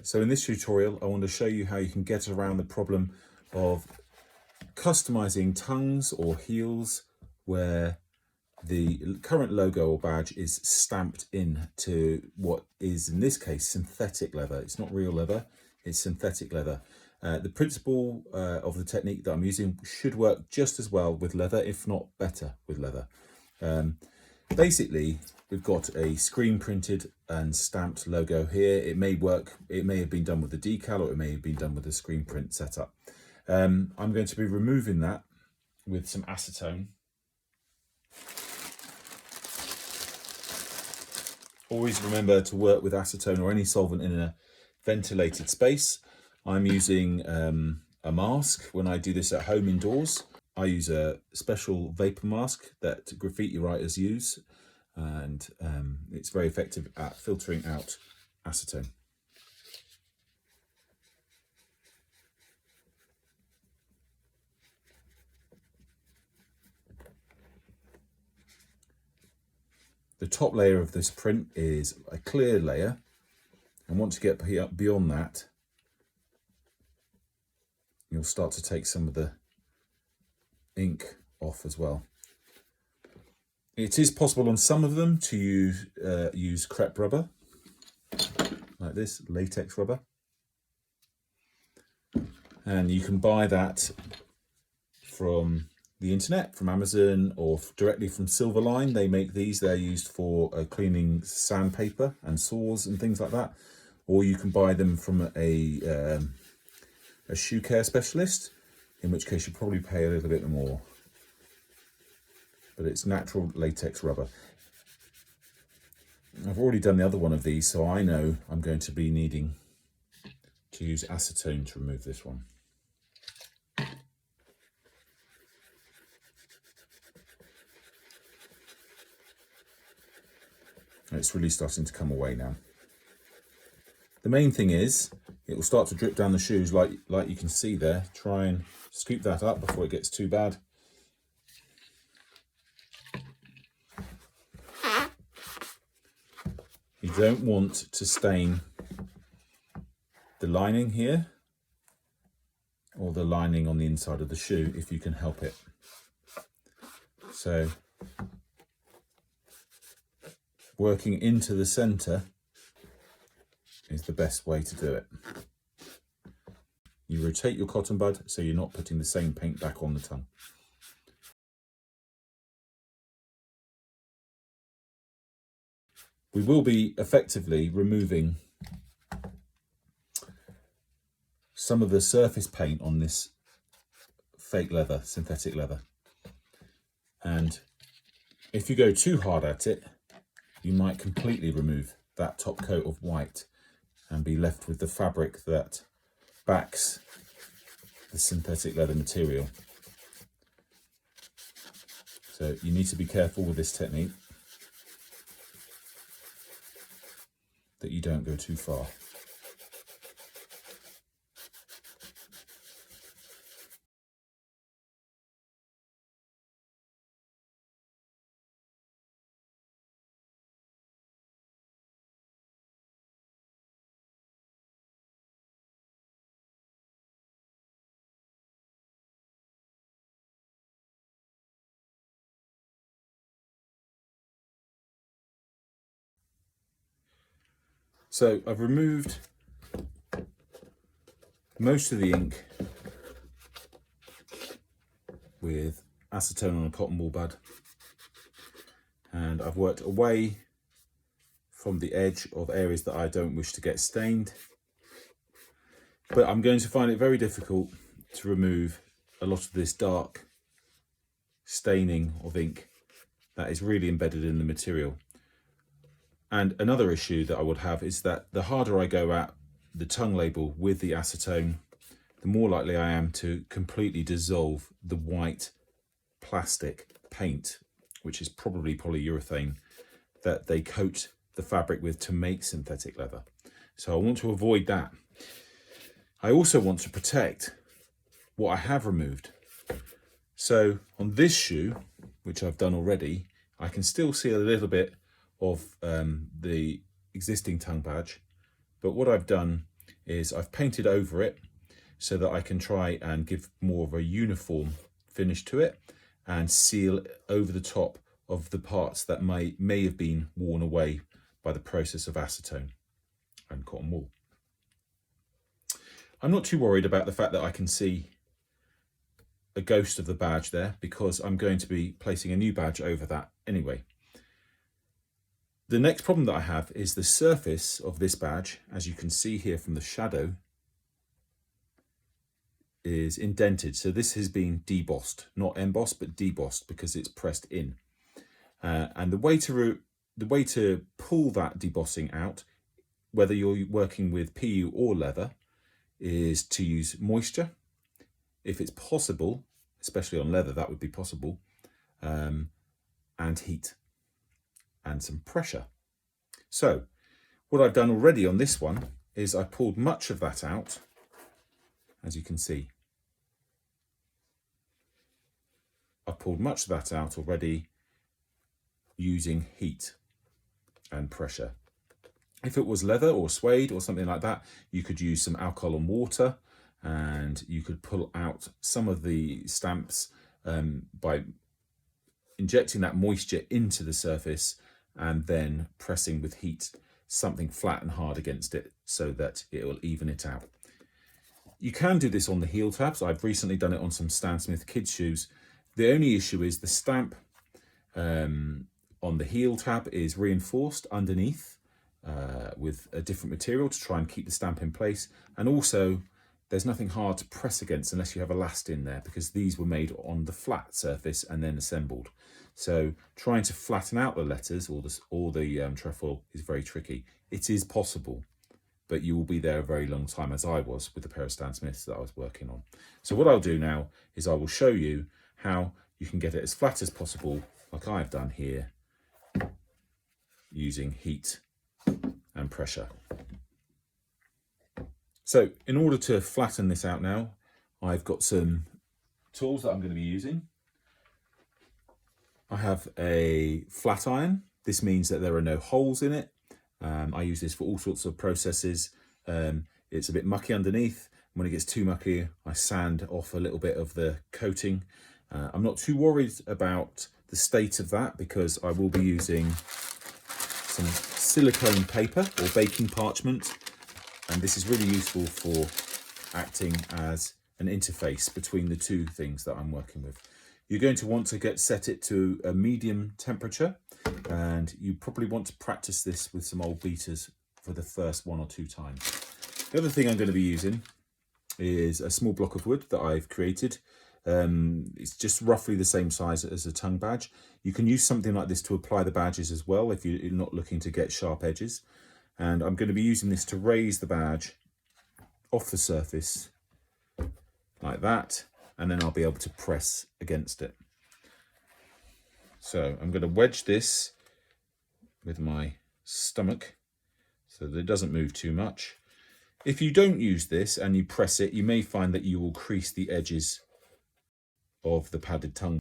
So in this tutorial, I want to show you how you can get around the problem of customizing tongues or heels where the current logo or badge is stamped in to what is, in this case, synthetic leather. It's not real leather, it's synthetic leather. The principle of the technique that I'm using should work just as well with leather, if not better with leather. Basically, we've got a screen printed and stamped logo here. It may work, it may have been done with the decal, or it may have been done with a screen print setup. I'm going to be removing that with some acetone. Always remember to work with acetone or any solvent in a ventilated space. I'm using a mask when I do this at home indoors. I use a special vapor mask that graffiti writers use, and it's very effective at filtering out acetone. The top layer of this print is a clear layer, and once you get beyond that, you'll start to take some of the ink off as well. It is possible on some of them to use crepe rubber, like this, latex rubber. And you can buy that from the internet, from Amazon, or directly from Silverline. They make these. They're used for cleaning sandpaper and saws and things like that. Or you can buy them from a shoe care specialist, in which case you probably pay a little bit more. But it's natural latex rubber. I've already done the other one of these, so I know I'm going to be needing to use acetone to remove this one. It's really starting to come away now. The main thing is, it will start to drip down the shoes like you can see there. Try and scoop that up before it gets too bad. You don't want to stain the lining here or the lining on the inside of the shoe if you can help it. So working into the center is the best way to do it. You rotate your cotton bud so you're not putting the same paint back on the tongue. We will be effectively removing some of the surface paint on this fake leather, synthetic leather. And if you go too hard at it, you might completely remove that top coat of white and be left with the fabric that backs the synthetic leather material. So you need to be careful with this technique, that you don't go too far. So I've removed most of the ink with acetone on a cotton wool bud, and I've worked away from the edge of areas that I don't wish to get stained. But I'm going to find it very difficult to remove a lot of this dark staining of ink that is really embedded in the material. And another issue that I would have is that the harder I go at the tongue label with the acetone, the more likely I am to completely dissolve the white plastic paint, which is probably polyurethane, that they coat the fabric with to make synthetic leather. So I want to avoid that. I also want to protect what I have removed. So on this shoe, which I've done already, I can still see a little bit of the existing tongue badge, but what I've done is I've painted over it so that I can try and give more of a uniform finish to it and seal over the top of the parts that may have been worn away by the process of acetone and cotton wool. I'm not too worried about the fact that I can see a ghost of the badge there, because I'm going to be placing a new badge over that anyway. The next problem that I have is the surface of this badge, as you can see here from the shadow, is indented. So this has been debossed, not embossed, but debossed, because it's pressed in. And the way to pull that debossing out, whether you're working with PU or leather, is to use moisture. If it's possible, especially on leather, that would be possible, and heat and some pressure. So what I've done already on this one is I pulled much of that out, as you can see. I've pulled much of that out already using heat and pressure. If it was leather or suede or something like that, you could use some alcohol and water, and you could pull out some of the stamps by injecting that moisture into the surface and then pressing with heat something flat and hard against it so that it will even it out. You can do this on the heel tabs. I've recently done it on some Stan Smith kids shoes. The only issue is the stamp on the heel tab is reinforced underneath with a different material to try and keep the stamp in place, and also there's nothing hard to press against unless you have elast in there, because these were made on the flat surface and then assembled. So trying to flatten out the letters or the trefoil is very tricky. It is possible, but you will be there a very long time, as I was with the pair of Stan Smiths that I was working on. So what I'll do now is I will show you how you can get it as flat as possible, like I've done here, using heat and pressure. So in order to flatten this out now, I've got some tools that I'm going to be using. I have a flat iron. This means that there are no holes in it. I use this for all sorts of processes. It's a bit mucky underneath. When it gets too mucky, I sand off a little bit of the coating. I'm not too worried about the state of that, because I will be using some silicone paper or baking parchment, and this is really useful for acting as an interface between the two things that I'm working with. You're going to want to set it to a medium temperature, and you probably want to practice this with some old beaters for the first 1 or 2 times. The other thing I'm going to be using is a small block of wood that I've created. It's just roughly the same size as a tongue badge. You can use something like this to apply the badges as well if you're not looking to get sharp edges. And I'm going to be using this to raise the badge off the surface like that, and then I'll be able to press against it. So I'm going to wedge this with my stomach so that it doesn't move too much. If you don't use this and you press it, you may find that you will crease the edges of the padded tongue,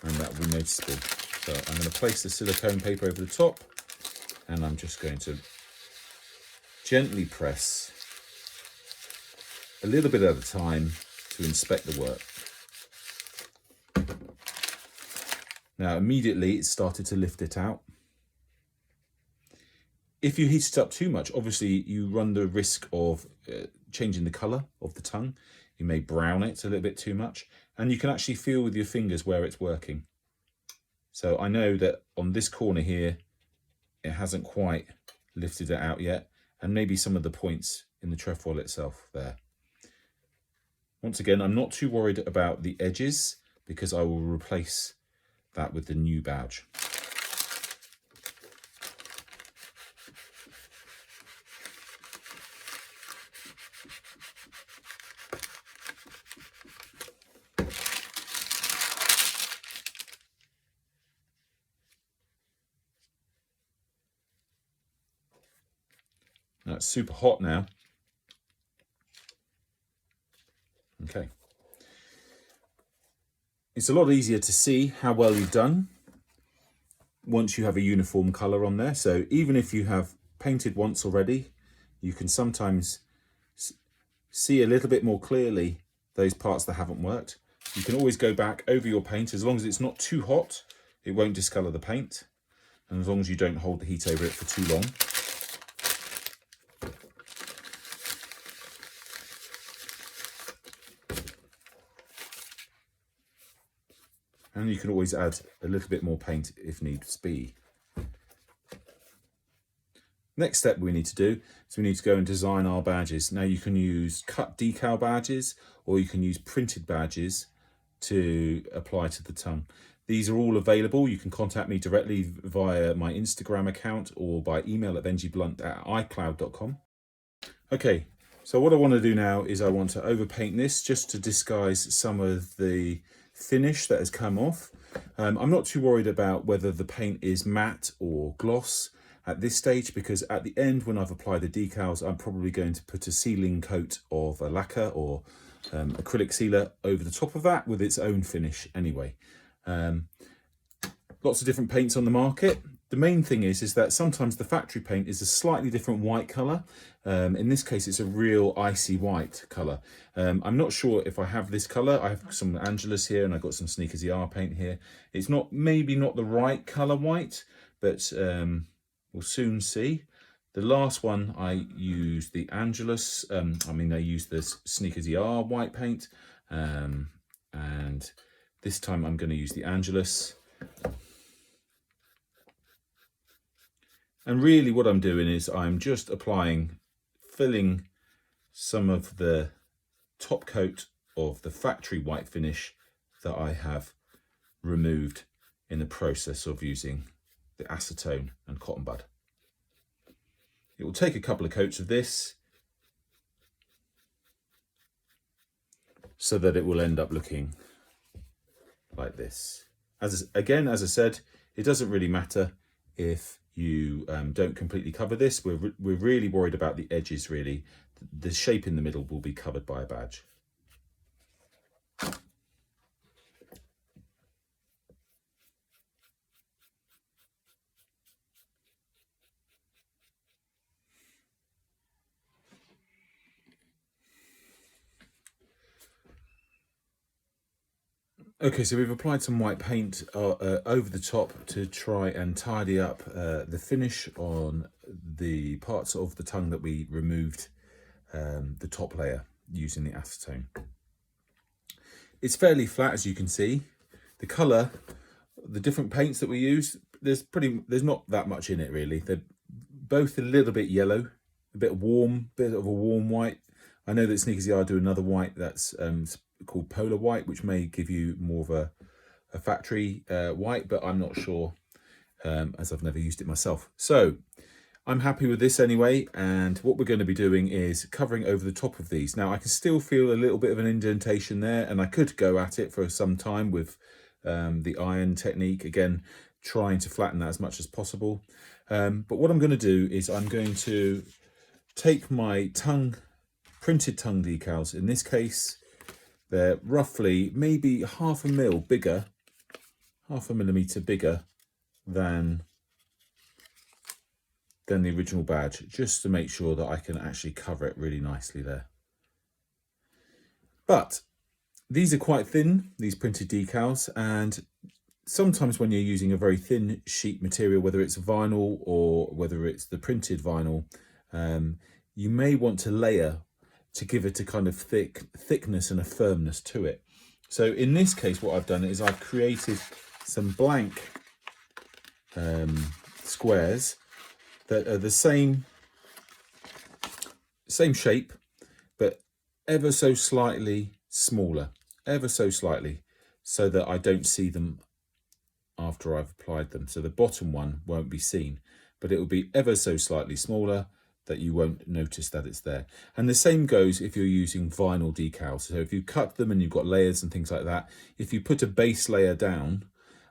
and that will be noticeable. So I'm going to place the silicone paper over the top, and I'm just going to gently press a little bit at a time to inspect the work. Now immediately it started to lift it out. If you heat it up too much, obviously you run the risk of changing the colour of the tongue. You may brown it a little bit too much, and you can actually feel with your fingers where it's working. So I know that on this corner here, it hasn't quite lifted it out yet, and maybe some of the points in the trefoil itself there. Once again, I'm not too worried about the edges, because I will replace that with the new badge. Now it's super hot now. Okay. It's a lot easier to see how well you've done once you have a uniform colour on there. So even if you have painted once already, you can sometimes see a little bit more clearly those parts that haven't worked. You can always go back over your paint. As long as it's not too hot, it won't discolour the paint. And as long as you don't hold the heat over it for too long. And you can always add a little bit more paint if needs be. Next step we need to do is we need to go and design our badges. Now you can use cut decal badges or you can use printed badges to apply to the tongue. These are all available. You can contact me directly via my Instagram account or by email at benjyblunt@icloud.com. Okay, so what I want to do now is I want to overpaint this just to disguise some of the finish that has come off. I'm not too worried about whether the paint is matte or gloss at this stage, because at the end when I've applied the decals, I'm probably going to put a sealing coat of a lacquer or acrylic sealer over the top of that with its own finish anyway. Lots of different paints on the market. The main thing is that sometimes the factory paint is a slightly different white colour. In this case, it's a real icy white colour. I'm not sure if I have this colour. I have some Angelus here and I've got some Sneakers ER paint here. It's maybe not the right colour white, but we'll soon see. The last one I used the Angelus, I used the Sneakers ER white paint. And this time I'm going to use the Angelus. And really what I'm doing is I'm just filling some of the top coat of the factory white finish that I have removed in the process of using the acetone and cotton bud. It will take a couple of coats of this so that it will end up looking like this. As I said, it doesn't really matter if you don't completely cover this. We're really worried about the edges really. The shape in the middle will be covered by a badge. Okay, so we've applied some white paint over the top to try and tidy up the finish on the parts of the tongue that we removed the top layer using the acetone. It's fairly flat, as you can see. The colour, the different paints that we use, there's not that much in it really. They're both a little bit yellow, a bit of a warm white. I know that Sneakers ER do another white that's called polar white, which may give you more of a factory white, but I'm not sure as I've never used it myself. So I'm happy with this anyway, and what we're going to be doing is covering over the top of these. Now I can still feel a little bit of an indentation there, and I could go at it for some time with the iron technique, again trying to flatten that as much as possible. But what I'm going to do is I'm going to take my printed tongue decals. In this case, they're roughly maybe half a millimeter bigger than the original badge, just to make sure that I can actually cover it really nicely there. But these are quite thin, these printed decals, and sometimes when you're using a very thin sheet material, whether it's vinyl or whether it's the printed vinyl, you may want to layer to give it a kind of thickness and a firmness to it. So in this case, what I've done is I've created some blank squares that are the same shape, but ever so slightly smaller, ever so slightly, so that I don't see them after I've applied them. So the bottom one won't be seen, but it will be ever so slightly smaller that you won't notice that it's there. And the same goes if you're using vinyl decals. So if you cut them and you've got layers and things like that, if you put a base layer down,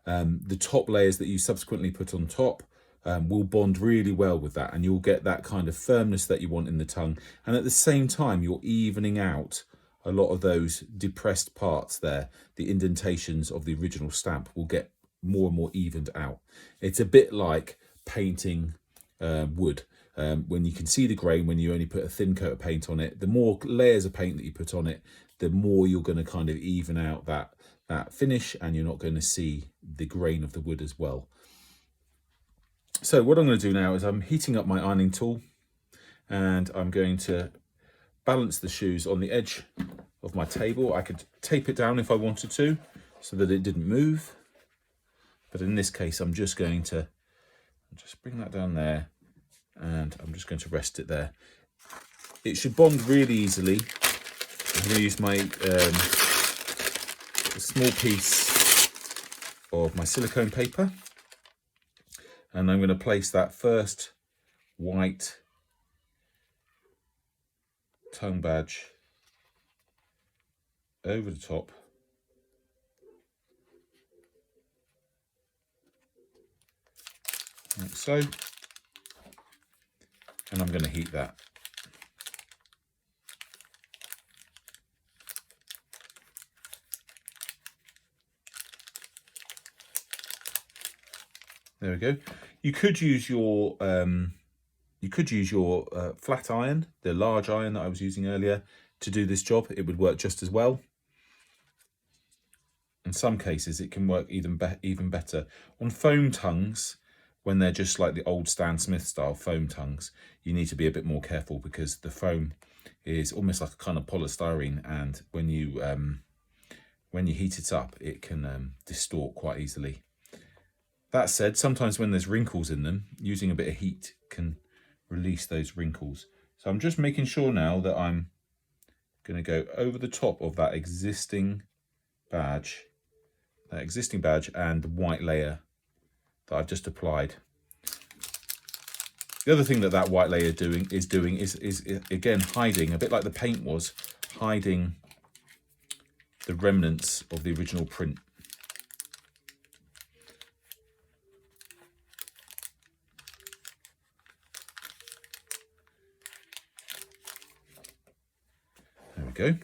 the top layers that you subsequently put on top will bond really well with that, and you'll get that kind of firmness that you want in the tongue. And at the same time, you're evening out a lot of those depressed parts there. The indentations of the original stamp will get more and more evened out. It's a bit like painting wood. when you can see the grain, when you only put a thin coat of paint on it, the more layers of paint that you put on it, the more you're going to kind of even out that finish, and you're not going to see the grain of the wood as well. So what I'm going to do now is I'm heating up my ironing tool, and I'm going to balance the shoes on the edge of my table. I could tape it down if I wanted to, so that it didn't move. But in this case, I'm just going to bring that down there, and I'm just going to rest it there. It should bond really easily. I'm going to use my a small piece of my silicone paper, and I'm going to place that first white tongue badge over the top, like so, and I'm going to heat that. There we go. You could use your flat iron, the large iron that I was using earlier, to do this job. It would work just as well. In some cases, it can work even better. On foam tongues, when they're just like the old Stan Smith style foam tongues, you need to be a bit more careful, because the foam is almost like a kind of polystyrene, and when you heat it up, it can distort quite easily. That said, sometimes when there's wrinkles in them, using a bit of heat can release those wrinkles. So I'm just making sure now that I'm going to go over the top of that existing badge and the white layer that I've just applied. The other thing that white layer is doing is again hiding, a bit like the paint was, hiding the remnants of the original print. There we go.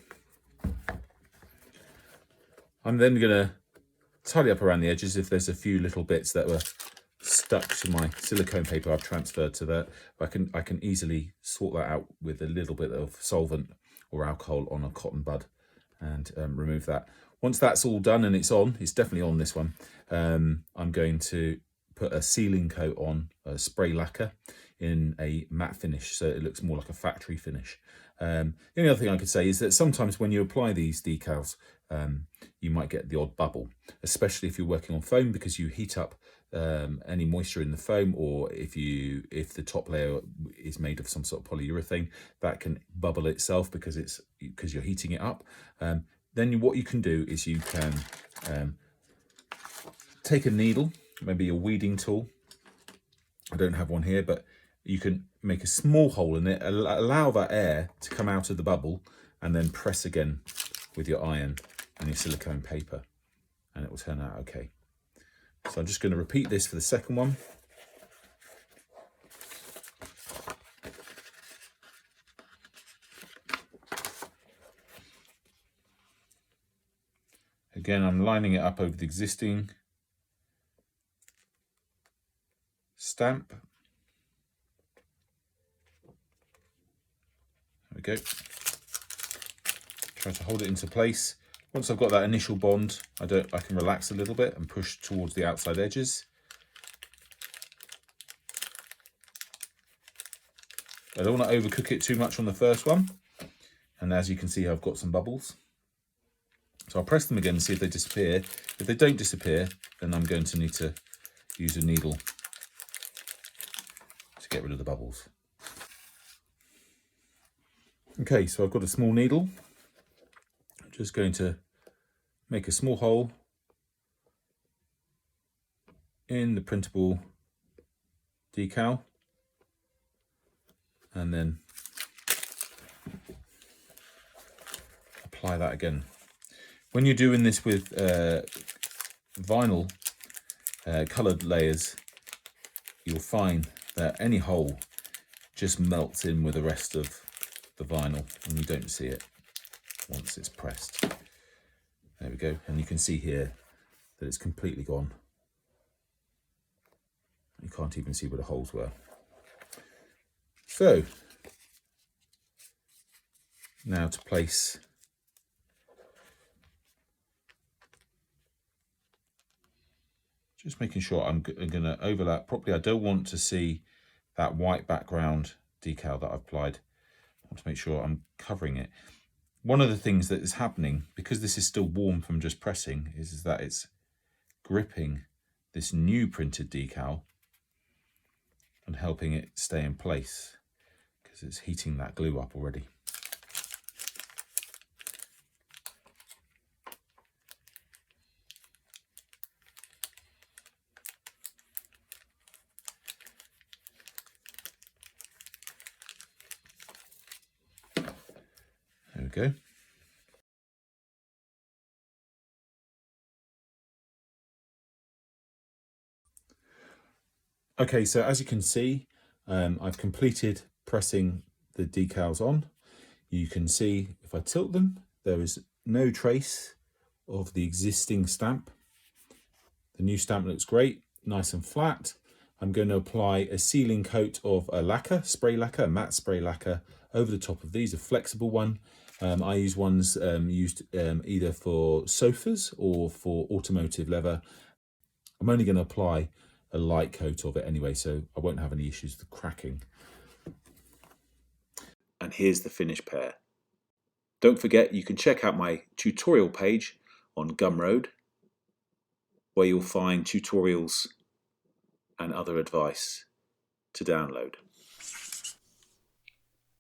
I'm then going to tidy up around the edges if there's a few little bits that were stuck to my silicone paper I've transferred to that. I can easily sort that out with a little bit of solvent or alcohol on a cotton bud, and remove that. Once that's all done, and it's definitely on this one, I'm going to put a sealing coat on, a spray lacquer in a matte finish, so it looks more like a factory finish. The only other thing I could say is that sometimes when you apply these decals, you might get the odd bubble, especially if you're working on foam, because you heat up any moisture in the foam, or if the top layer is made of some sort of polyurethane, that can bubble itself because you're heating it up. Then what you can do is you can take a needle, maybe a weeding tool. I don't have one here, but you can make a small hole in it, allow that air to come out of the bubble, and then press again with your iron and your silicone paper, and it will turn out okay. So I'm just going to repeat this for the second one. Again, I'm lining it up over the existing stamp. There we go. Try to hold it into place. Once I've got that initial bond, I can relax a little bit and push towards the outside edges. I don't want to overcook it too much on the first one. And as you can see, I've got some bubbles. So I'll press them again and see if they disappear. If they don't disappear, then I'm going to need to use a needle to get rid of the bubbles. Okay, so I've got a small needle. I'm just going to make a small hole in the printable decal, and then apply that again. When you're doing this with vinyl coloured layers, you'll find that any hole just melts in with the rest of the vinyl, and you don't see it once it's pressed. There we go, and you can see here that it's completely gone. You can't even see where the holes were. So now to place just making sure I'm going to overlap properly. I don't want to see that white background decal that I've applied. I want to make sure I'm covering it. One of the things that is happening, because this is still warm from just pressing, is that it's gripping this new printed decal and helping it stay in place because it's heating that glue up already. There we go. Okay, so as you can see, I've completed pressing the decals on. You can see if I tilt them, there is no trace of the existing stamp. The new stamp looks great, nice and flat. I'm going to apply a sealing coat of a lacquer, spray lacquer, a matte spray lacquer, over the top of these, a flexible one. I use ones used either for sofas or for automotive leather. I'm only going to apply a light coat of it anyway, so I won't have any issues with cracking. And here's the finished pair. Don't forget, you can check out my tutorial page on Gumroad, where you'll find tutorials and other advice to download.